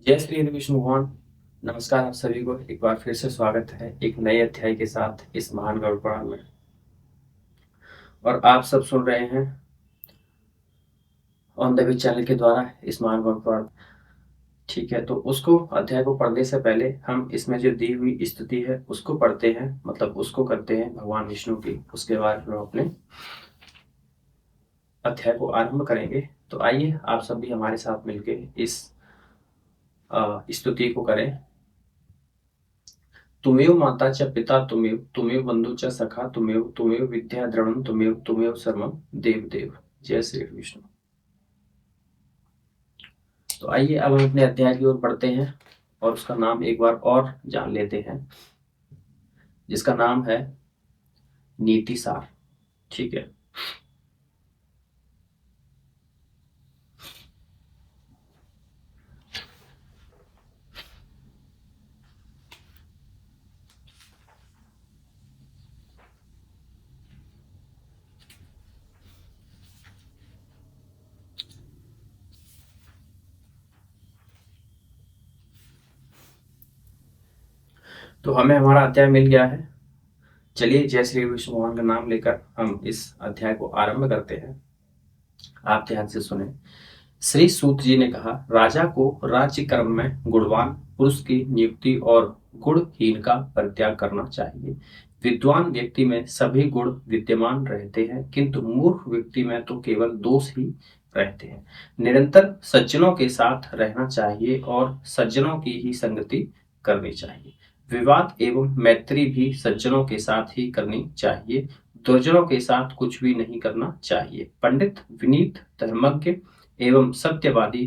जय श्री विष्णु भगवान। नमस्कार, आप सभी को एक बार फिर से स्वागत है एक नए अध्याय के साथ इस महान गरुड़ पुराण में। और आप सब सुन रहे हैं ऑन द वे चैनल के द्वारा इस महान गरुड़ पुराण। ठीक है, तो उसको अध्याय को पढ़ने से पहले हम इसमें जो दी हुई स्तुति है उसको पढ़ते हैं, मतलब उसको करते हैं भगवान विष्णु की। उसके बाद हम अपने अध्याय को आरंभ करेंगे। तो आइए आप सब भी हमारे साथ मिलके इस स्तुति को करें। तुमेव माता च पिता तुमेव, तुमेव बंधु च सखा तुमेव, तुमेव विद्या द्रविणं तुमेव, तुमेव सर्वं देव देव। जय श्री विष्णु। तो आइए अब हम अपने अध्याय की ओर बढ़ते हैं और उसका नाम एक बार और जान लेते हैं, जिसका नाम है नीति सार। ठीक है, तो हमें हमारा अध्याय मिल गया है। चलिए जय श्री विष्णु भगवान का नाम लेकर हम इस अध्याय को आरंभ करते हैं। आप ध्यान से सुने। श्री सूत जी ने कहा, राजा को राज्य कर्म में गुणवान पुरुष की नियुक्ति और गुणहीन का परित्याग करना चाहिए। विद्वान व्यक्ति में सभी गुण विद्यमान रहते हैं, किंतु मूर्ख व्यक्ति में तो केवल दोष ही रहते हैं। निरंतर सज्जनों के साथ रहना चाहिए और सज्जनों की ही संगति करनी चाहिए। विवाद एवं मैत्री भी सज्जनों के साथ ही करनी चाहिए। दुर्जनों के साथ कुछ भी नहीं करना चाहिए। पंडित, विनीत, धर्मज्ञ एवं सत्यवादी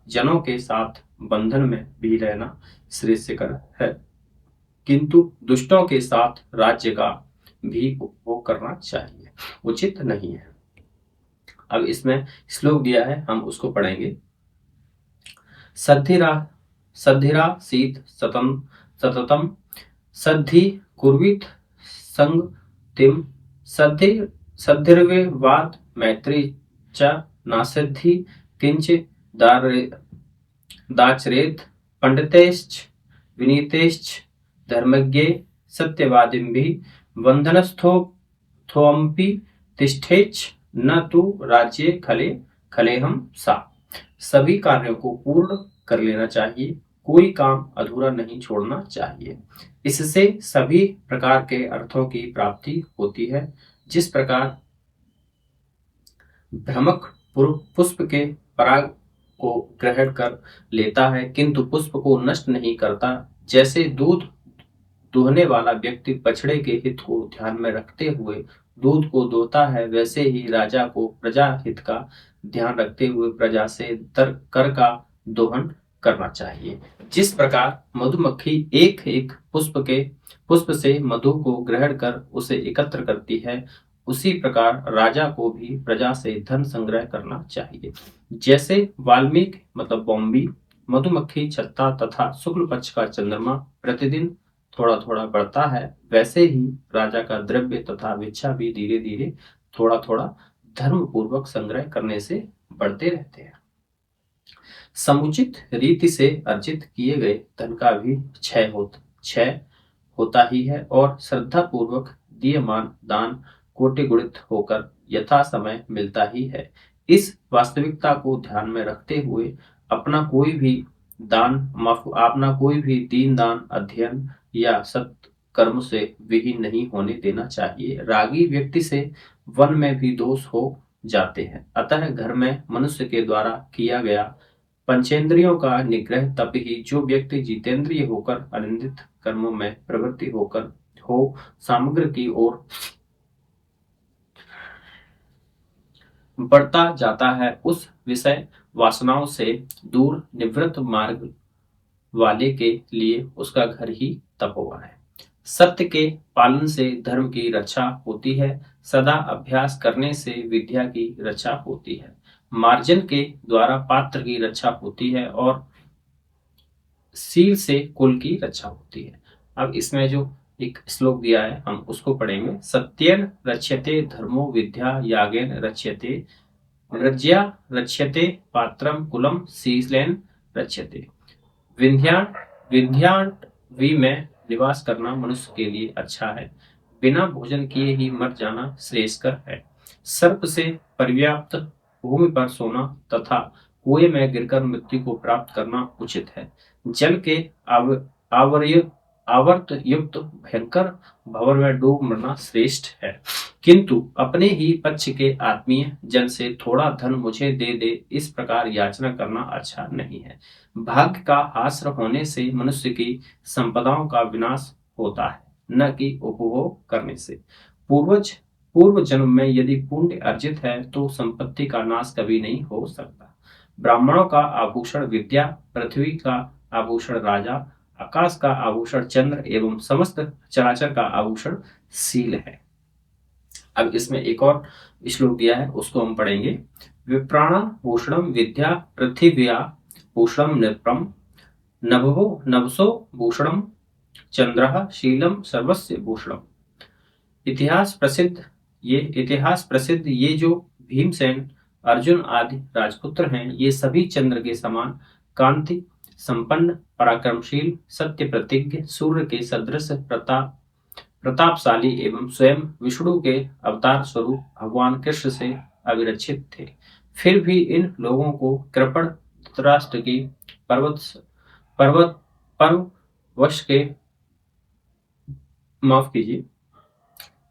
जनों के साथ बंधन में भी रहना श्रेयस्कर है, किंतु दुष्टों के साथ राज्य का भी उपभोग करना चाहिए, उचित नहीं है। अब इसमें श्लोक दिया है, हम उसको पढ़ेंगे। सद्धिरा सद्धिरा सीत सतम सततम सद्धि कुर्वित संगतिम सद्धि सद्धिर्विवाद मैत्री च नासिद्धि किंच दाचरेत पंडितैश्च विनीतैश्च धर्मज्ञे सत्यवादिभिः बन्धनस्थोऽपि तिष्ठेच्च न तु राज्ये खले खलेहं सा। सभी कार्यों को पूर्ण कर लेना चाहिए, कोई काम अधूरा नहीं छोड़ना चाहिए। इससे सभी प्रकार के अर्थों की प्राप्ति होती है। जिस प्रकार भ्रमक पुष्प के पराग को ग्रहण कर लेता है किंतु पुष्प को नष्ट नहीं करता, जैसे दूध दूहने वाला व्यक्ति बछड़े के हित को ध्यान में रखते हुए दूध को दोहता है, वैसे ही राजा को प्रजा हित का ध्यान रखते हुए प्रजा से कर का दोहन करना चाहिए। जिस प्रकार मधुमक्खी एक एक पुष्प से मधु को ग्रहण कर उसे एकत्र करती है, उसी प्रकार राजा को भी प्रजा से धन संग्रह करना चाहिए। जैसे वाल्मीकि मतलब बॉम्बी, मधुमक्खी छत्ता तथा शुक्ल पक्ष का चंद्रमा प्रतिदिन थोड़ा थोड़ा बढ़ता है, वैसे ही राजा का द्रव्य तथा भिक्षा भी धीरे धीरे थोड़ा थोड़ा धर्म पूर्वक संग्रह करने से बढ़ते रहते हैं। समुचित रीति से अर्जित किए गए धन का भी क्षय होता ही है और श्रद्धा पूर्वक दीयमान दान कोटि गुणित होकर यथा समय मिलता ही है। इस वास्तविकता को ध्यान में रखते हुए अपना कोई भी अपना कोई भी दीन दान अध्ययन या सत्कर्म से विहीन नहीं होने देना चाहिए। रागी व्यक्ति से वन में भी दोष हो जाते हैं, अतः घर में मनुष्य के द्वारा किया गया पंचेंद्रियों का निग्रह तब ही जो व्यक्ति जितेंद्रिय होकर अनिंदित कर्मों में प्रवृत्ति हो सामग्र की ओर बढ़ता जाता है, उस विषय वासनाओं से दूर निवृत्त मार्ग वाले के लिए उसका घर ही तपोवन है। सत्य के पालन से धर्म की रक्षा होती है, सदा अभ्यास करने से विद्या की रक्षा होती है, मार्जन के द्वारा पात्र की रक्षा होती है और सील से कुल की रक्षा होती है। अब इसमें जो एक श्लोक दिया है हम उसको पढ़ेंगे। सत्येन रच्यते धर्मो विद्या यागेन रच्यते रज्या रच्यते पात्रम कुलम शीलेन रच्यते। विंध्याटवी में निवास करना मनुष्य के लिए अच्छा है। बिना भोजन किए ही मर जाना श्रेयस्कर है। सर्प से पर्याप्त भूमि पर सोना तथा कुएं में गिरकर मृत्यु को प्राप्त करना उचित है। जल के आव, आवर्य आवर्त युक्त भयंकर भंवर में डूब मरना श्रेष्ठ है। किंतु अपने ही पक्ष के आत्मीय जन से थोड़ा धन मुझे दे दे, इस प्रकार याचना करना अच्छा नहीं है। भाग्य का हास्य होने से मनुष्य की संपदाओं का विनाश होता है, न कि उपभोग करने से। पूर्व जन्म में यदि पुण्य अर्जित है तो संपत्ति का नाश कभी नहीं हो सकता। ब्राह्मणों का आभूषण विद्या, पृथ्वी का आभूषण राजा, आकाश का आभूषण चंद्र एवं समस्त चराचर का आभूषण शील है। अब इसमें एक और श्लोक दिया है, उसको हम पढ़ेंगे। विप्राण भूषणम विद्या पृथिव्या भूषणम नृपम नभसो भूषणम चंद्रः शीलम सर्वस्य भूषणम। इतिहास प्रसिद्ध ये जो भीमसेन, अर्जुन आदि राजपुत्र हैं, ये सभी चंद्र के समान कांति संपन्न, पराक्रमशील, सत्य प्रतिज्ञ, सूर्य के सदृश प्रतापशाली एवं स्वयं विष्णु के अवतार स्वरूप भगवान कृष्ण से अविरक्षित थे। फिर भी इन लोगों को कृपण धृतराष्ट्र की पर्वत परवश के माफ कीजिए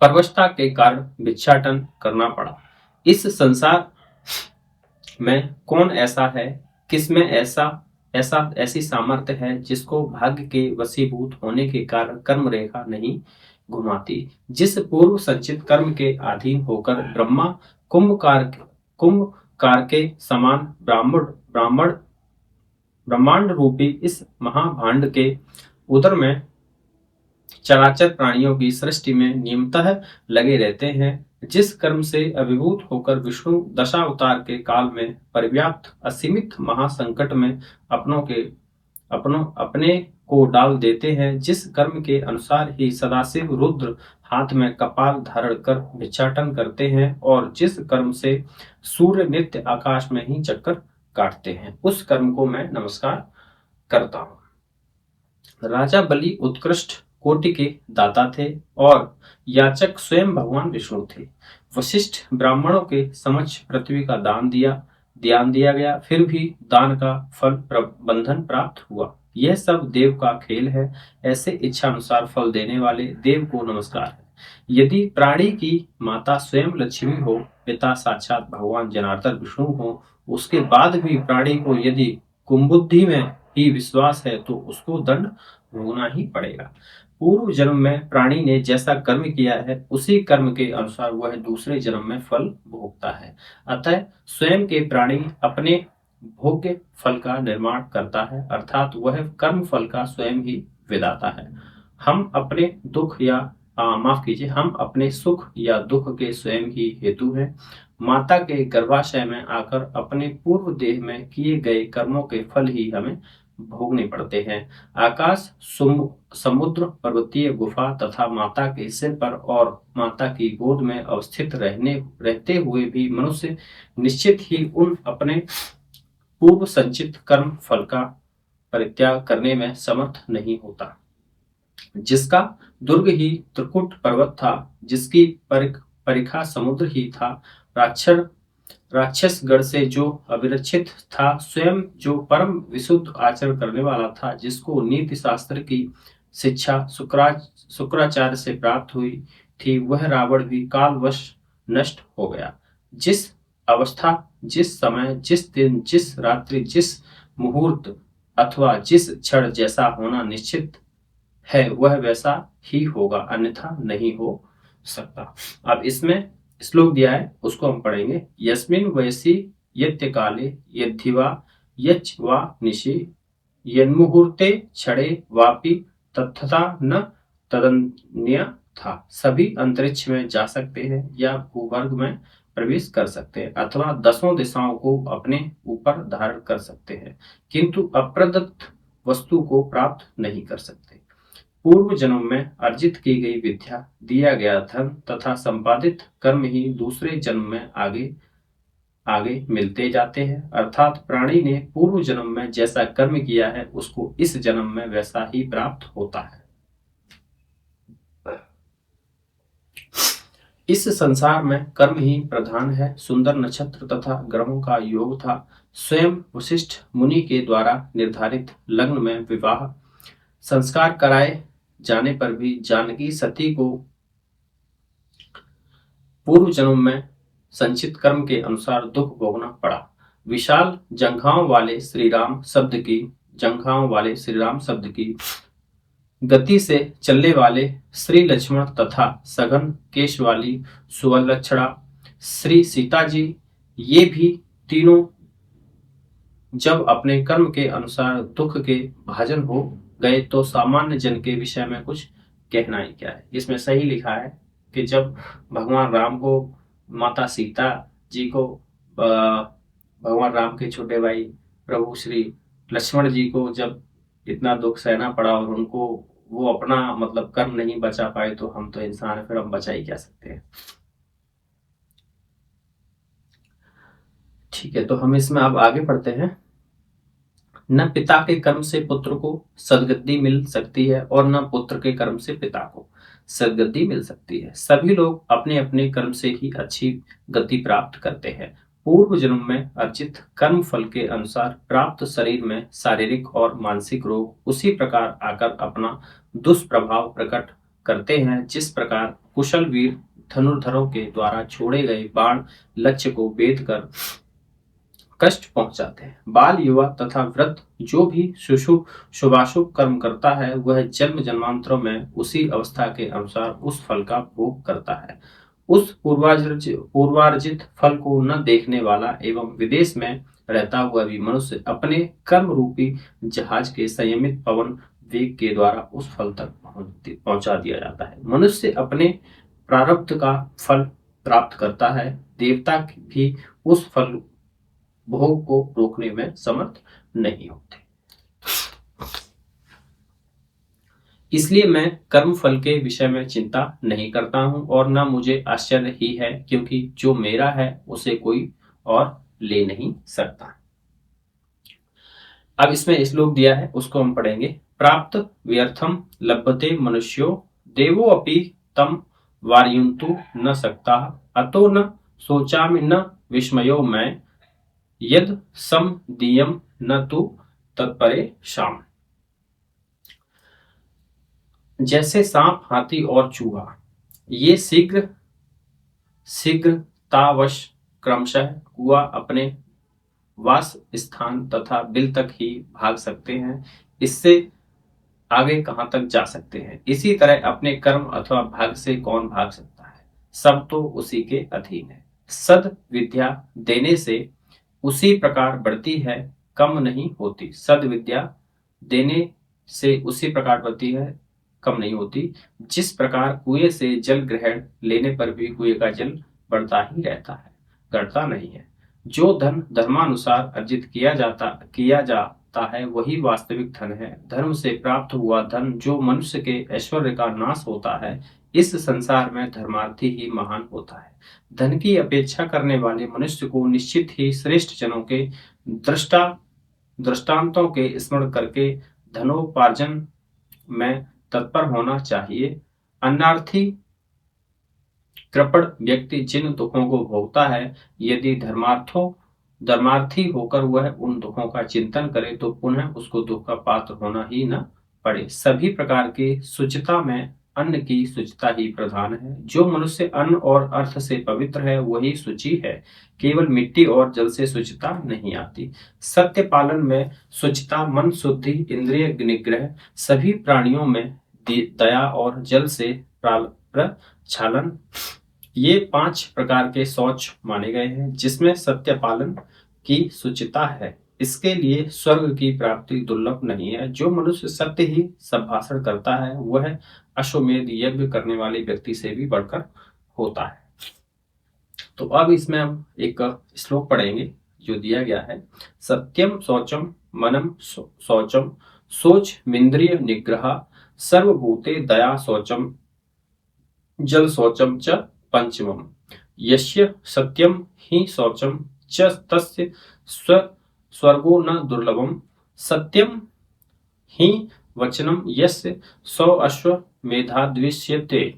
परवशता के कारण भिक्षाटन करना पड़ा। इस संसार में कौन ऐसा है, किसमें ऐसी सामर्थ्य है जिसको भाग्य के वशीभूत होने के कारण कर्म रेखा नहीं घुमाती। जिस पूर्व संचित कर्म के अधीन होकर ब्रह्मा कुंभकार के समान ब्रह्मांड रूपी इस महाभांड के उदर में चराचर प्राणियों की सृष्टि में नियमतः लगे रहते हैं, जिस कर्म से अभिभूत होकर विष्णु दशावतार के काल में पर्याप्त असीमित महासंकट में अपने को डाल देते हैं, जिस कर्म के अनुसार ही सदाशिव रुद्र हाथ में कपाल धारण कर भिक्षाटन करते हैं और जिस कर्म से सूर्य नित्य आकाश में ही चक्कर काटते हैं, उस कर्म को मैं नमस्कार करता हूं। राजा बलि उत्कृष्ट कोटि के दाता थे और याचक स्वयं भगवान विष्णु थे। वशिष्ठ ब्राह्मणों के समक्ष पृथ्वी का ध्यान दिया गया, फिर भी दान का फल बंधन प्राप्त हुआ। यह सब देव का खेल है, ऐसे इच्छा अनुसार फल देने वाले देव को नमस्कार है। यदि प्राणी की माता स्वयं लक्ष्मी हो, पिता साक्षात भगवान जनार्दन विष्णु हो, उसके बाद भी प्राणी को यदि कुंबुद्धि में ही विश्वास है तो उसको दंड भोगना ही पड़ेगा। पूर्व जन्म में प्राणी ने जैसा कर्म किया है उसी कर्म के अनुसार वह दूसरे जन्म में फल भोगता है। अतः स्वयं के प्राणी अपने भोग्य फल का निर्माण करता है, अर्थात वह कर्म फल का स्वयं ही विधाता है। हम अपने सुख या दुख के स्वयं ही हेतु हैं। माता के गर्भाशय में आकर अपने पूर्व देह में किए गए कर्मों के फल ही हमें भोगने पड़ते हैं। आकाश, समुद्र, पर्वतीय गुफा तथा माता के सिर पर और माता की गोद में अवस्थित रहते हुए भी मनुष्य निश्चित ही उन अपने पूर्व संचित कर्म फल का परित्याग करने में समर्थ नहीं होता। जिसका दुर्ग ही त्रिकुट पर्वत था, जिसकी परिखा समुद्र ही था, राक्षसगढ़ से जो अविरक्षित था, स्वयं जो परम विशुद्ध आचरण करने वाला था, जिसको नीति शास्त्र की शिक्षा शुक्राचार्य से प्राप्त हुई थी, वह रावण भी कालवश नष्ट हो गया। जिस अवस्था, जिस समय, जिस दिन, जिस रात्रि, जिस मुहूर्त अथवा जिस क्षण जैसा होना निश्चित है वह वैसा ही होगा, अन्यथा नहीं हो सकता। अब इसमें श्लोक दिया है, उसको हम पढ़ेंगे। यस्मिन् वयसि यत्य काले यद्धिवा यच्च वा निशि यन्मुहूर्ते क्षणे वापि तत्थता न तदन्य था। सभी अंतरिक्ष में जा सकते हैं या भूवर्ग में प्रवेश कर सकते हैं अथवा दसों दिशाओं को अपने ऊपर धारण कर सकते हैं, किंतु अप्रदत्त वस्तु को प्राप्त नहीं कर सकते। पूर्व जन्म में अर्जित की गई विद्या, दिया गया धन तथा संपादित कर्म ही दूसरे जन्म में आगे आगे मिलते जाते हैं। अर्थात प्राणी ने पूर्व जन्म में जैसा कर्म किया है उसको इस जन्म में वैसा ही प्राप्त होता है। इस संसार में कर्म ही प्रधान है। सुंदर नक्षत्र तथा ग्रहों का योग था। स्वयं वशिष्ठ मुनि के द्वारा निर्धारित लग्न में विवाह संस्कार कराए जाने पर भी जानकी सती को पूर्व जन्म में संचित कर्म के अनुसार दुख भोगना पड़ा। विशाल जंघाओं वाले श्री राम शब्द की गति से चलने वाले श्री लक्ष्मण तथा सघन केश वाली सुवलक्षणा श्री सीता जी, ये भी तीनों जब अपने कर्म के अनुसार दुख के भाजन हो गए तो सामान्य जन के विषय में कुछ कहना ही क्या है। इसमें सही लिखा है कि जब भगवान राम को, माता सीता जी को, भगवान राम के छोटे भाई प्रभु श्री लक्ष्मण जी को जब इतना दुख सहना पड़ा और उनको वो अपना मतलब कर्म नहीं बचा पाए, तो हम तो इंसान है, फिर हम बचा ही क्या सकते हैं। ठीक है, तो हम इसमें अब आगे पढ़ते हैं। न पिता के कर्म से पुत्र को सदगति मिल सकती है और न पुत्र के कर्म से पिता को सदगति मिल सकती है। सभी लोग अपने अपने कर्म से ही अच्छी गति प्राप्त करते हैं। पूर्व जन्म में अर्जित कर्म फल के अनुसार प्राप्त शरीर में शारीरिक और मानसिक रोग उसी प्रकार आकर अपना दुष्प्रभाव प्रकट करते हैं, जिस प्रकार कुशल वीर धनुर्धरों के द्वारा छोड़े गए बाण लक्ष्य को भेद कर कष्ट पहुंचाते हैं। बाल, युवा तथा वृद्ध जो भी शुभाशुभ कर्म करता है वह जन्म जन्मांतरों में उसी अवस्था के अनुसार उस फल का भोग करता है। उस पूर्वार्जित फल को न देखने वाला एवं विदेश में रहता हुआ भी मनुष्य अपने कर्म रूपी जहाज के संयमित पवन वेग के द्वारा उस फल तक पहुंचा दिया जाता है। मनुष्य अपने प्रारब्ध का फल प्राप्त करता है। देवता भी उस फल भोग को रोकने में समर्थ नहीं होते। इसलिए मैं कर्म फल के विषय में चिंता नहीं करता हूं और न मुझे आश्चर्य ही है, क्योंकि जो मेरा है उसे कोई और ले नहीं सकता। अब इसमें श्लोक दिया है, उसको हम पढ़ेंगे। प्राप्त व्यर्थम लभते मनुष्यो देवो अपि तम वार्युन्तु न सकता अतो न सोचामि न विस्मयो मैं यद सम दियम न तु तत्परे शाम। जैसे सांप, हाथी और चूहा ये शीघ्रतावश क्रमशः कुआ अपने वास स्थान तथा बिल तक ही भाग सकते हैं, इससे आगे कहां तक जा सकते हैं। इसी तरह अपने कर्म अथवा भाग से कौन भाग सकता है, सब तो उसी के अधीन है। सद विद्या देने से उसी प्रकार बढ़ती है, कम नहीं होती। सद विद्या देने से उसी प्रकार बढ़ती है, कम नहीं होती। जिस प्रकार कुएं से जल ग्रहण लेने पर भी कुएं का जल बढ़ता ही रहता है, घटता नहीं है। जो धन धर्मानुसार अर्जित किया जाता है वही वास्तविक धन है। धर्म से प्राप्त हुआ धन जो मनुष्य के ऐश्वर्य का नाश होता है, इस संसार में धर्मार्थी ही महान होता है। धन की अपेक्षा करने वाले मनुष्य को निश्चित ही श्रेष्ठ जनों के दृष्टांतों के स्मरण करके धनोपार्जन में तत्पर होना चाहिए। अन्नार्थी कृपण व्यक्ति जिन दुखों को भोगता है, यदि धर्मार्थी होकर वह उन दुखों का चिंतन करे तो पुनः उसको दुख का पात्र होना ही न पड़े। सभी प्रकार की शुचिता में अन्न की शुचिता ही प्रधान है। जो मनुष्य अन्न और अर्थ से पवित्र है वही शुचि है। केवल मिट्टी और जल से शुचिता नहीं आती। सत्य पालन में शुचिता, मन शुद्धि, इंद्रिय निग्रह, सभी प्राणियों में दया और जल से प्रक्षालन, ये 5 प्रकार के शौच माने गए हैं, जिसमें सत्य पालन की शुचिता है। इसके लिए स्वर्ग की प्राप्ति दुर्लभ नहीं है। जो मनुष्य सत्य ही संभाषण करता है वह अश्वमेध यज्ञ करने वाले व्यक्ति से भी बढ़कर होता है। तो अब इसमें हम एक श्लोक पढ़ेंगे जो दिया गया है। सत्यम शौचम मनम शौचम सोच मिंद्रिय निग्रह सर्वभूते दया शौचम जल शौचम च पंचमम। यस्य सत्यम ही शौचम च तस्य स्वर्गो न दुर्लभम सत्यम ही वचनम यस्य सौ अश्वमेधाद्विष्यते।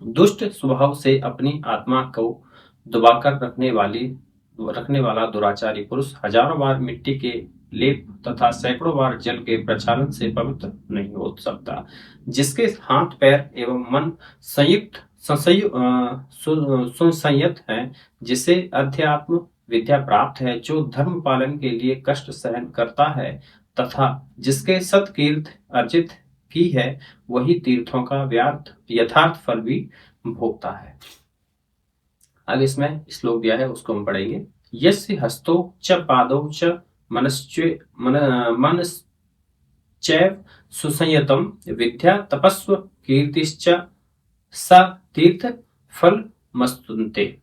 दुष्ट स्वभाव से अपनी आत्मा को दबाकर रखने वाला दुराचारी पुरुष हजारों बार मिट्टी के लेप तथा सैकड़ों बार जल के प्रचालन से पवित्र नहीं हो सकता। जिसके हाथ पैर एवं मन सुसंयत है, जिसे अध्यात्म विद्या प्राप्त है, जो धर्म पालन के लिए कष्ट सहन करता है तथा जिसके सत्कीर्त अर्जित की है, वही तीर्थों का यथार्थ फल भी भोगता है। अब इसमें श्लोक दिया है, उसको हम पढ़ेंगे। यस्य हस्तो च पादौ च मनश्चैव सुसंयतम विद्या तपस्व कीर्तिश्च स तीर्थ फल मसनुते।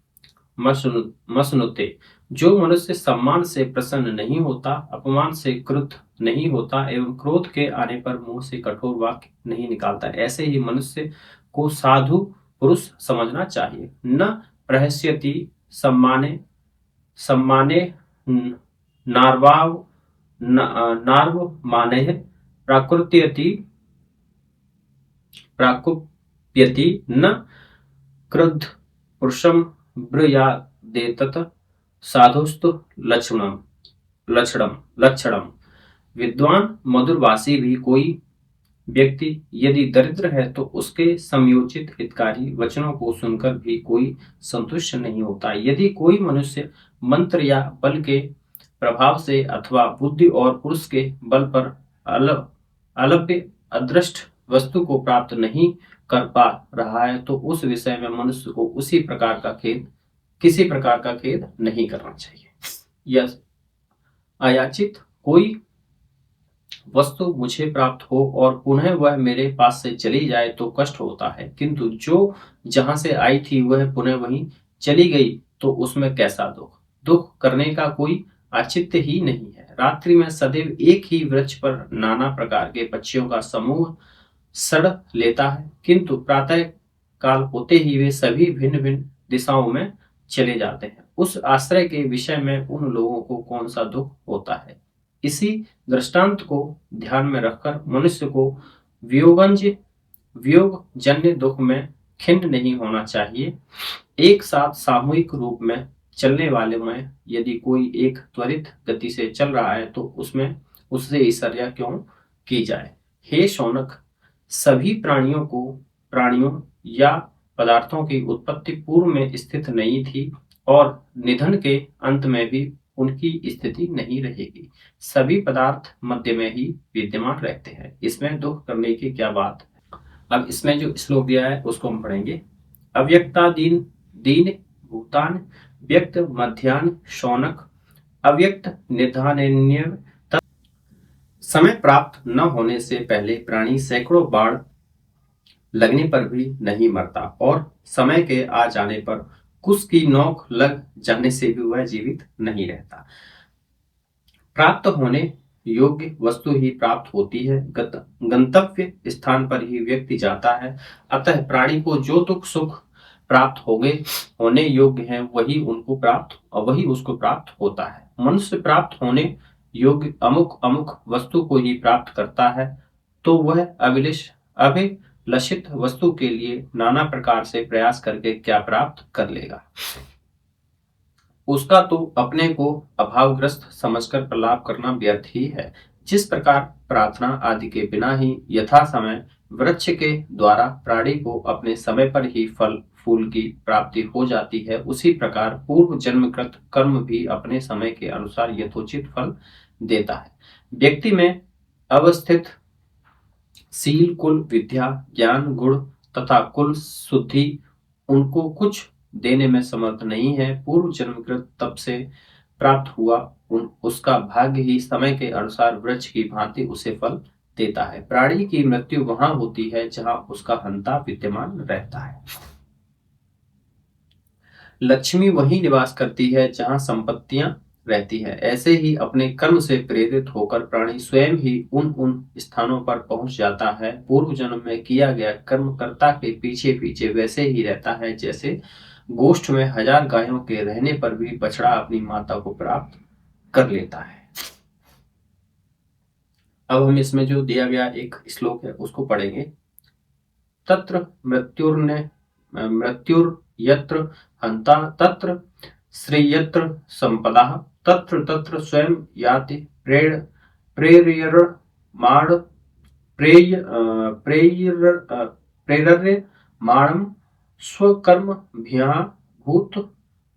जो मनुष्य सम्मान से प्रसन्न नहीं होता, अपमान से क्रुद्ध नहीं होता एवं क्रोध के आने पर मुंह से कठोर वाक्य नहीं निकालता, ऐसे ही मनुष्य को साधु पुरुष समझना चाहिए। न प्रहस्यति सम्माने सम्माने नार्व माने प्राकुप्यति न क्रुद्ध पुरुषम ब्रूयादेतत् साधुस्तु लक्षणम। विद्वान मधुरभाषी भी कोई व्यक्ति यदि दरिद्र है तो उसके समयोचित हितकारी वचनों को सुनकर भी कोई संतुष्ट नहीं होता। यदि कोई मनुष्य मंत्र या बल के प्रभाव से अथवा बुद्धि और पुरुष के बल पर अलभ्य अदृष्ट वस्तु को प्राप्त नहीं कर पा रहा है, तो उस विषय में मनुष्य को किसी प्रकार का खेद नहीं करना चाहिए। यह अयाचित कोई वस्तु मुझे प्राप्त हो और पुनः वह मेरे पास से चली जाए तो कष्ट होता है, किंतु जो जहां से आई थी वह पुनः वहीं चली गई तो उसमें कैसा दुख करने का कोई औचित्य ही नहीं है। रात्रि में सदैव एक ही वृक्ष पर नाना प्रकार के पक्षियों का समूह सड़ लेता है, किंतु प्रातः काल होते ही वे सभी भिन्न भिन्न दिशाओं में चले जाते हैं। उस आश्रय के विषय में उन लोगों को कौन सा दुख होता है। इसी दृष्टांत को ध्यान में रखकर मनुष्य को वियोग जन्य दुख में खिन्न नहीं होना चाहिए। एक साथ सामूहिक रूप में चलने वाले में यदि कोई एक त्वरित गति से चल रहा है तो उससे ईर्ष्या क्यों की जाए। हे शौनक, सभी प्राणियों या पदार्थों की उत्पत्ति पूर्व में स्थित नहीं थी और निधन के अंत में भी उनकी स्थिति नहीं रहेगी। सभी पदार्थ मध्य में ही विद्यमान रहते हैं, इसमें दुख करने की क्या बात है। अब इसमें जो श्लोक दिया है उसको हम पढ़ेंगे। अव्यक्ता दीन भूतान व्यक्त मध्यान शौनक अव्यक्त निधान्य। समय प्राप्त न होने से पहले प्राणी सैकड़ों बाढ़ लगने पर भी नहीं मरता और समय के आ जाने पर कुश की नोक लग जाने से भी वह जीवित नहीं रहता। प्राप्त होने योग्य वस्तु ही प्राप्त होती है, गंतव्य स्थान पर ही व्यक्ति जाता है। अतः प्राणी को जो दुख सुख प्राप्त होने योग्य है वही उसको प्राप्त होता है। मनुष्य प्राप्त होने योग्य अमुक वस्तु को ही प्राप्त करता है तो वह अभिलषित वस्तु के लिए नाना प्रकार से प्रयास करके क्या प्राप्त कर लेगा। उसका तो अपने को अभावग्रस्त समझकर प्रलाप करना व्यर्थ ही है। जिस प्रकार प्रार्थना आदि के बिना ही यथा समय वृक्ष के द्वारा प्राणी को अपने समय पर ही फल फूल की प्राप्ति हो जाती है, उसी प्रकार पूर्व जन्मकृत कर्म भी अपने समय के अनुसार यथोचित फल देता है। व्यक्ति में अवस्थित सील, कुल, विद्या, ज्ञान, गुण तथा कुल शुद्धि उनको कुछ देने में समर्थ नहीं है। पूर्व जन्मकृत तप से प्राप्त हुआ उसका भाग्य ही समय के अनुसार वृक्ष की भांति उसे फल देता है। प्राणी की मृत्यु वहां होती है जहां उसका हंता विद्यमान रहता है। लक्ष्मी वहीं निवास करती है जहां संपत्तियां रहती है। ऐसे ही अपने कर्म से प्रेरित होकर प्राणी स्वयं ही उन स्थानों पर पहुंच जाता है। पूर्व जन्म में किया गया कर्म कर्ता के पीछे पीछे वैसे ही रहता है जैसे गोष्ठ में 1000 गायों के रहने पर भी बछड़ा अपनी माता को प्राप्त कर लेता है। अब हम इसमें जो दिया गया एक श्लोक है उसको पढ़ेंगे। तत्र मृत्युर्यत्र हंता तत्र श्रेयत्र संपदाः तत्र तत्र स्वयं याति प्रेर्यमाण प्रेर्यमाणं स्वकर्मभ्याभूत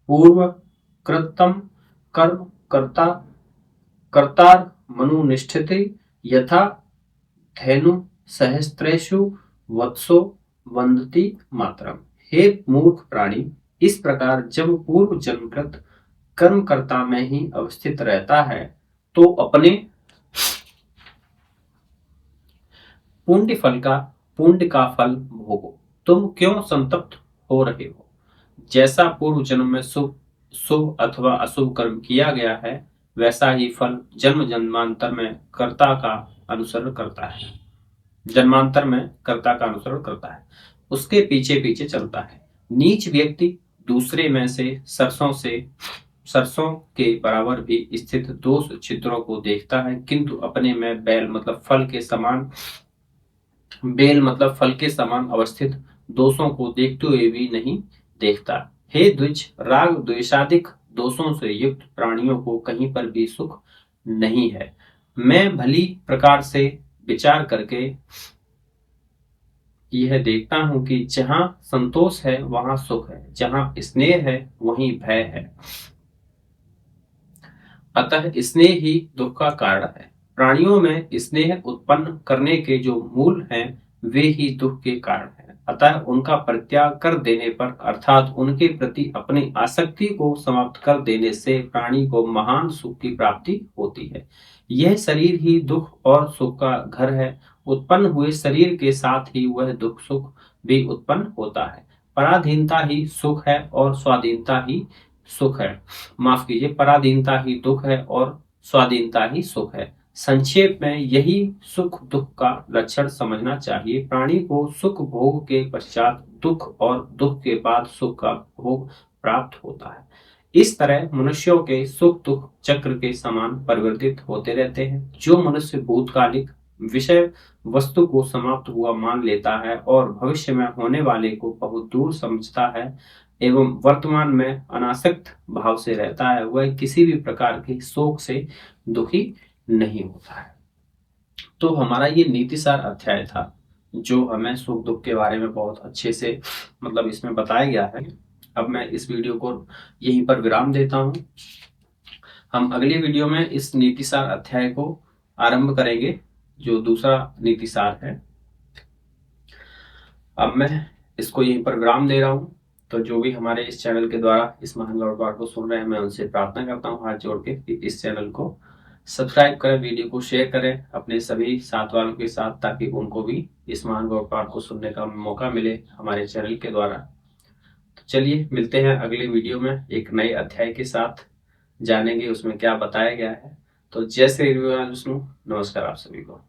पूर्वकृतं कर्म कर्तारमनुष्ठिते यथा धेनु सहस्रेषु वत्सो वंदती मातरम। हे मूर्ख प्राणी, इस प्रकार जब पूर्व जन्मकृत कर्मकर्ता में ही अवस्थित रहता है तो अपने पुण्य का फल भोगो। तुम क्यों संतप्त हो रहे हो? जैसा पूर्व जन्म में शुभ अथवा अशुभ कर्म किया गया है वैसा ही फल जन्म जन्मांतर में कर्ता का अनुसरण करता है। उसके पीछे पीछे चलता है। नीच व्यक्ति दूसरे में से सरसों के बराबर भी स्थित दोष छिद्रों को देखता है, किंतु अपने में बेल मतलब फल के समान अवस्थित दोषों को देखते हुए भी नहीं देखता। हे द्विज, राग द्वेषादिक दोषों से युक्त प्राणियों को कहीं पर भी सुख नहीं है। मैं भली प्रकार से विचार करके यह देखता हूं कि जहां संतोष है वहां सुख है, जहां स्नेह है वहीं भय है। अतः स्नेह ही दुख का कारण है। प्राणियों में स्नेह उत्पन्न करने के जो मूल हैं वे ही दुख के कारण हैं। अतः उनका परित्याग कर देने पर अर्थात उनके प्रति अपनी आसक्ति को समाप्त कर देने से प्राणी को महान सुख की प्राप्ति होती है। यह शरीर ही दुख और सुख का घर है। उत्पन्न हुए शरीर के साथ ही वह दुख सुख भी उत्पन्न होता है। पराधीनता ही सुख है और स्वाधीनता ही सुख है। माफ कीजिए, पराधीनता ही दुख है और स्वाधीनता ही सुख है। संक्षेप में यही सुख दुख का लक्षण समझना चाहिए। प्राणी को सुख भोग के पश्चात दुख और दुख के बाद सुख का भोग प्राप्त होता है। इस तरह मनुष्यों के सुख दुख चक्र के समान परिवर्तित होते रहते हैं। जो मनुष्य भूतकालिक विषय वस्तु को समाप्त हुआ मान लेता है और भविष्य में होने वाले को बहुत दूर समझता है एवं वर्तमान में अनासक्त भाव से रहता है, वह किसी भी प्रकार के शोक से दुखी नहीं होता है। तो हमारा ये नीतिसार अध्याय था जो हमें सुख दुख के बारे में बहुत अच्छे से मतलब इसमें बताया गया है। अब मैं इस वीडियो को यहीं पर विराम देता हूं। हम अगले वीडियो में इस नीतिसार अध्याय को आरंभ करेंगे जो दूसरा नीतिसार है। अब मैं इसको यहीं पर विराम दे रहा हूं। तो जो भी हमारे इस चैनल के द्वारा इस महान गौड़ पाठ को सुन रहे हैं मैं उनसे प्रार्थना करता हूं हाथ जोड़ के कि इस चैनल को सब्सक्राइब करें, वीडियो को शेयर करें अपने सभी साथ वालों के साथ ताकि उनको भी इस महान गौड़ पाठ को सुनने का मौका मिले हमारे चैनल के द्वारा। तो चलिए मिलते हैं अगले वीडियो में एक नए अध्याय के साथ, जानेंगे उसमें क्या बताया गया है। तो जय श्री विष्णु, नमस्कार आप सभी को।